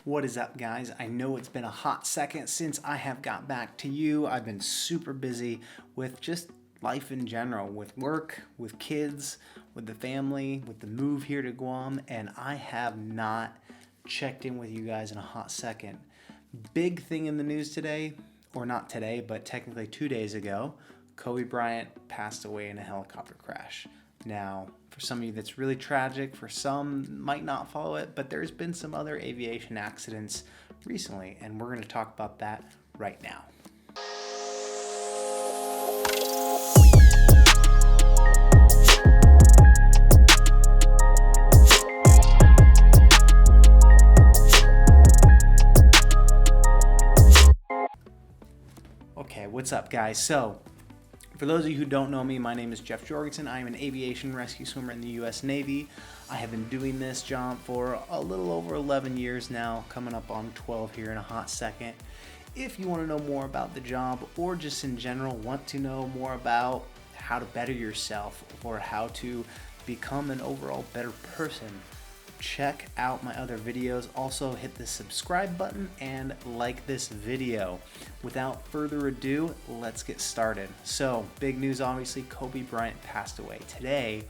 What is up, guys? I know it's been a hot second since I have got back to you. I've been super busy with just life in general, with work, with kids, with the family, with the move here to Guam, and I have not checked in with you guys in a hot second. Big thing in the news today, or not today, but technically 2 days ago, Kobe Bryant passed away in a helicopter crash. Now, for some of you that's really tragic, for some might not follow it, but there's been some other aviation accidents recently, and we're going to talk about that right now. Okay, what's up, guys? So, for those of you who don't know me, my name is Jeff Jorgensen. I am an aviation rescue swimmer in the U.S. Navy. I have been doing this job for a little over 11 years now, coming up on 12 here in a hot second. If you want to know more about the job, or just in general want to know more about how to better yourself or how to become an overall better person, check out my other videos. Also hit the subscribe button and like this video. Without further ado, let's get started. So, big news, obviously, Kobe Bryant passed away. Today,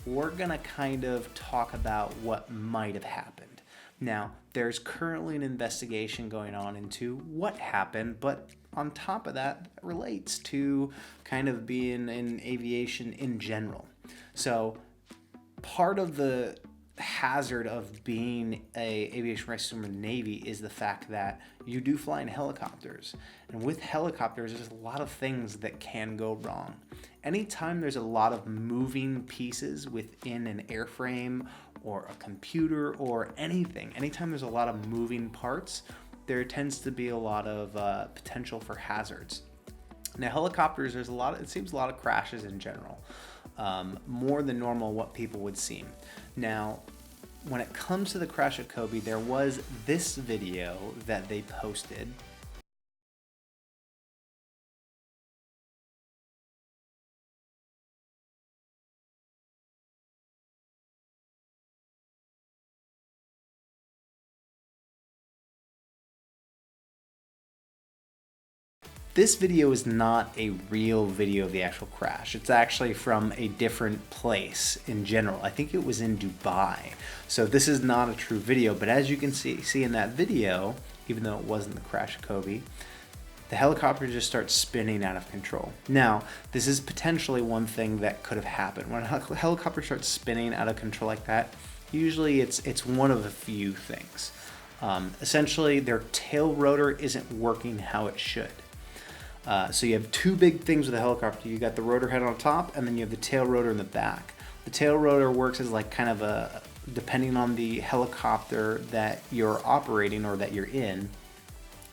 we're gonna kind of talk about what might have happened. Now, there's currently an investigation going on into what happened, but on top of that, it relates to kind of being in aviation in general. So, part of the hazard of being a aviation rescue swimmer in the Navy is the fact that you do fly in helicopters, and with helicopters there's a lot of things that can go wrong. Anytime there's a lot of moving pieces within an airframe or a computer or anything, anytime there's a lot of moving parts, there tends to be a lot of potential for hazards. Now, helicopters, it seems a lot of crashes in general, more than normal what people would seem. Now, when it comes to the crash of Kobe, there was this video that they posted. This video is not a real video of the actual crash. It's actually from a different place in general. I think it was in Dubai. So this is not a true video, but as you can see in that video, even though it wasn't the crash of Kobe, the helicopter just starts spinning out of control. Now, this is potentially one thing that could have happened. When a helicopter starts spinning out of control like that, usually it's one of a few things. Essentially, their tail rotor isn't working how it should. So you have two big things with a helicopter. You got the rotor head on top, and then you have the tail rotor in the back. The tail rotor works as like kind of depending on the helicopter that you're operating or that you're in,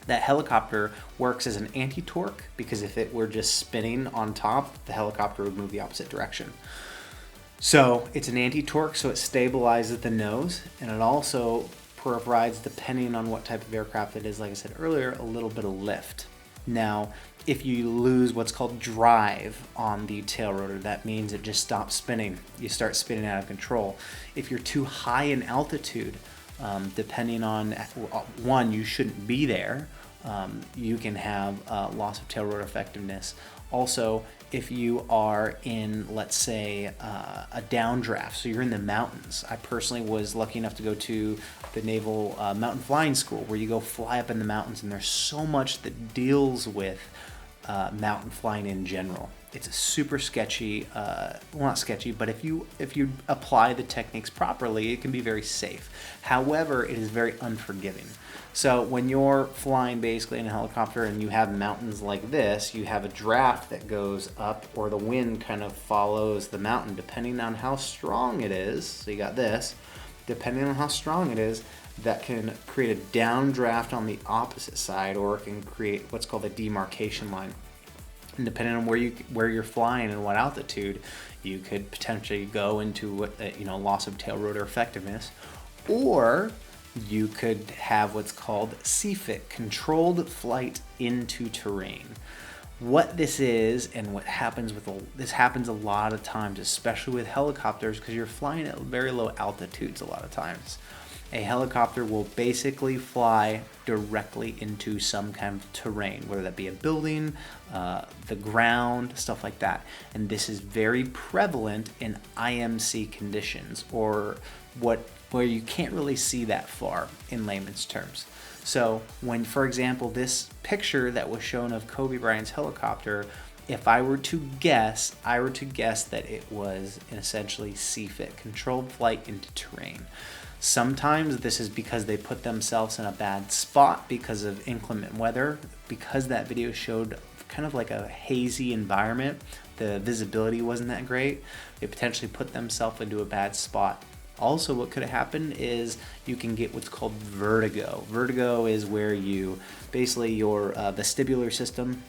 that helicopter works as an anti-torque, because if it were just spinning on top, the helicopter would move the opposite direction. So it's an anti-torque, so it stabilizes the nose, and it also provides, depending on what type of aircraft it is, like I said earlier, a little bit of lift. Now, if you lose what's called drive on the tail rotor, that means it just stops spinning. You start spinning out of control. If you're too high in altitude, depending on, one, you shouldn't be there. You can have loss of tail rotor effectiveness. Also, if you are in, let's say, a downdraft, so you're in the mountains. I personally was lucky enough to go to the Naval Mountain Flying School, where you go fly up in the mountains, and there's so much that deals with mountain flying in general. It's a super sketchy, well, not sketchy, but if you apply the techniques properly, it can be very safe. However, it is very unforgiving. So when you're flying basically in a helicopter and you have mountains like this, you have a draft that goes up, or the wind kind of follows the mountain depending on how strong it is. So you got this, depending on how strong it is, that can create a downdraft on the opposite side, or it can create what's called a demarcation line. And depending on where you're flying and what altitude, you could potentially go into loss of tail rotor effectiveness, or you could have what's called CFIT, controlled flight into terrain. What this is, and what happens this happens a lot of times, especially with helicopters, because you're flying at very low altitudes a lot of times. a helicopter will basically fly directly into some kind of terrain, whether that be a building, the ground, stuff like that. And this is very prevalent in IMC conditions, or where you can't really see that far in layman's terms. So when, for example, this picture that was shown of Kobe Bryant's helicopter, if I were to guess, that it was essentially CFIT, controlled flight into terrain. Sometimes this is because they put themselves in a bad spot because of inclement weather. Because that video showed kind of like a hazy environment, the visibility wasn't that great, they potentially put themselves into a bad spot. Also, what could have happened is you can get what's called vertigo. Vertigo is where you basically your vestibular system,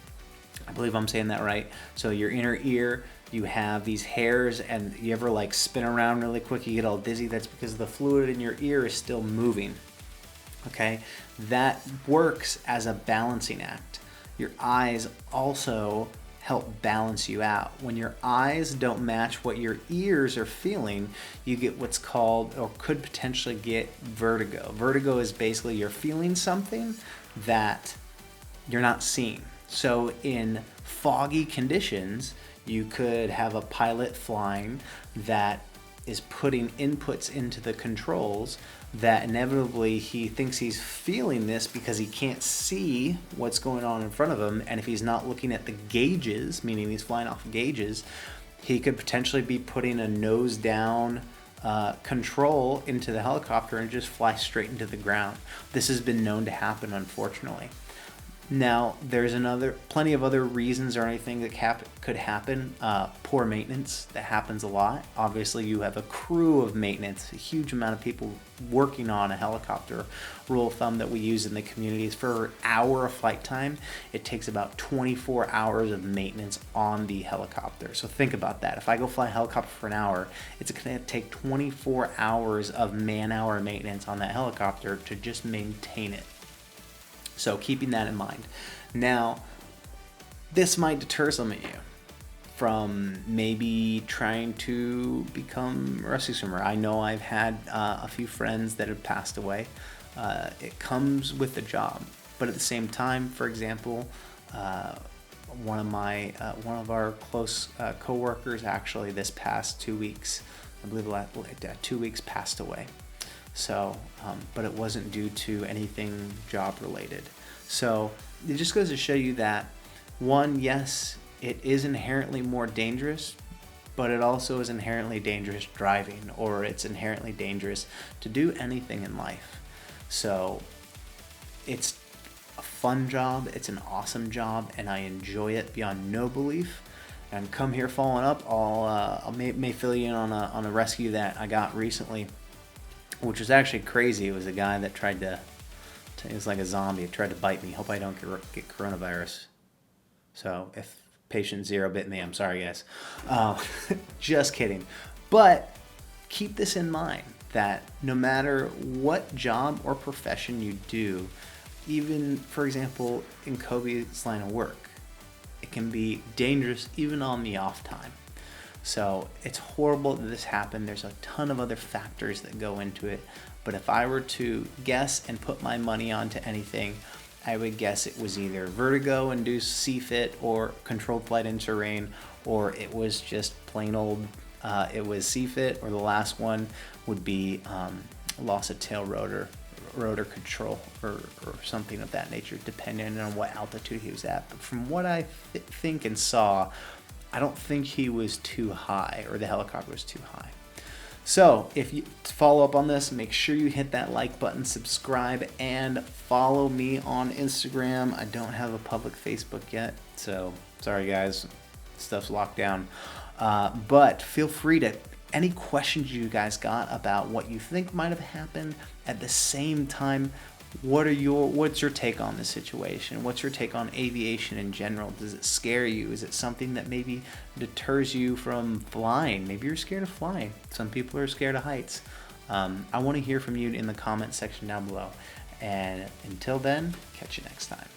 I believe I'm saying that right. So your inner ear, you have these hairs, and you ever like spin around really quick, you get all dizzy. That's because the fluid in your ear is still moving. Okay, that works as a balancing act. Your eyes also help balance you out. When your eyes don't match what your ears are feeling, you get what's called, or could potentially get, vertigo. Vertigo is basically you're feeling something that you're not seeing. So in foggy conditions, you could have a pilot flying that is putting inputs into the controls that inevitably he thinks he's feeling this because he can't see what's going on in front of him. And if he's not looking at the gauges, meaning he's flying off gauges, he could potentially be putting a nose down control into the helicopter and just fly straight into the ground. This has been known to happen, unfortunately. Now, there's plenty of other reasons or anything that could happen. Poor maintenance, that happens a lot. Obviously, you have a crew of maintenance, a huge amount of people working on a helicopter. Rule of thumb that we use in the community is for an hour of flight time, it takes about 24 hours of maintenance on the helicopter. So think about that. If I go fly a helicopter for an hour, it's going to take 24 hours of man-hour maintenance on that helicopter to just maintain it. So keeping that in mind. Now, this might deter some of you from maybe trying to become a rescue swimmer. I know I've had a few friends that have passed away. It comes with the job, but at the same time, for example, one of our close coworkers actually this past 2 weeks, I believe 2 weeks, passed away. So, but it wasn't due to anything job related. So it just goes to show you that, one, yes, it is inherently more dangerous, but it also is inherently dangerous driving, or it's inherently dangerous to do anything in life. So it's a fun job, it's an awesome job, and I enjoy it beyond no belief. And come here following up, I may fill you in on a rescue that I got recently, which was actually crazy. It was a guy that it was like a zombie. It tried to bite me. Hope I don't get coronavirus. So if patient 0 bit me, I'm sorry, guys. Just kidding. But keep this in mind, that no matter what job or profession you do, even, for example, in Kobe's line of work, it can be dangerous even on the off time. So it's horrible that this happened. There's a ton of other factors that go into it. But if I were to guess and put my money onto anything, I would guess it was either vertigo-induced CFIT or controlled flight in terrain, or it was just plain old, it was CFIT, or the last one would be loss of tail rotor control, or something of that nature, depending on what altitude he was at. But from what I think and saw, I don't think he was too high, or the helicopter was too high. So if you follow up on this, make sure you hit that like button, subscribe, and follow me on Instagram. I don't have a public Facebook yet, so sorry guys, stuff's locked down. But feel free to, any questions you guys got about what you think might have happened. At the same time, what's your take on this situation? What's your take on aviation in general? Does it scare you? Is it something that maybe deters you from flying? Maybe you're scared of flying. Some people are scared of heights. I want to hear from you in the comment section down below. And until then, catch you next time.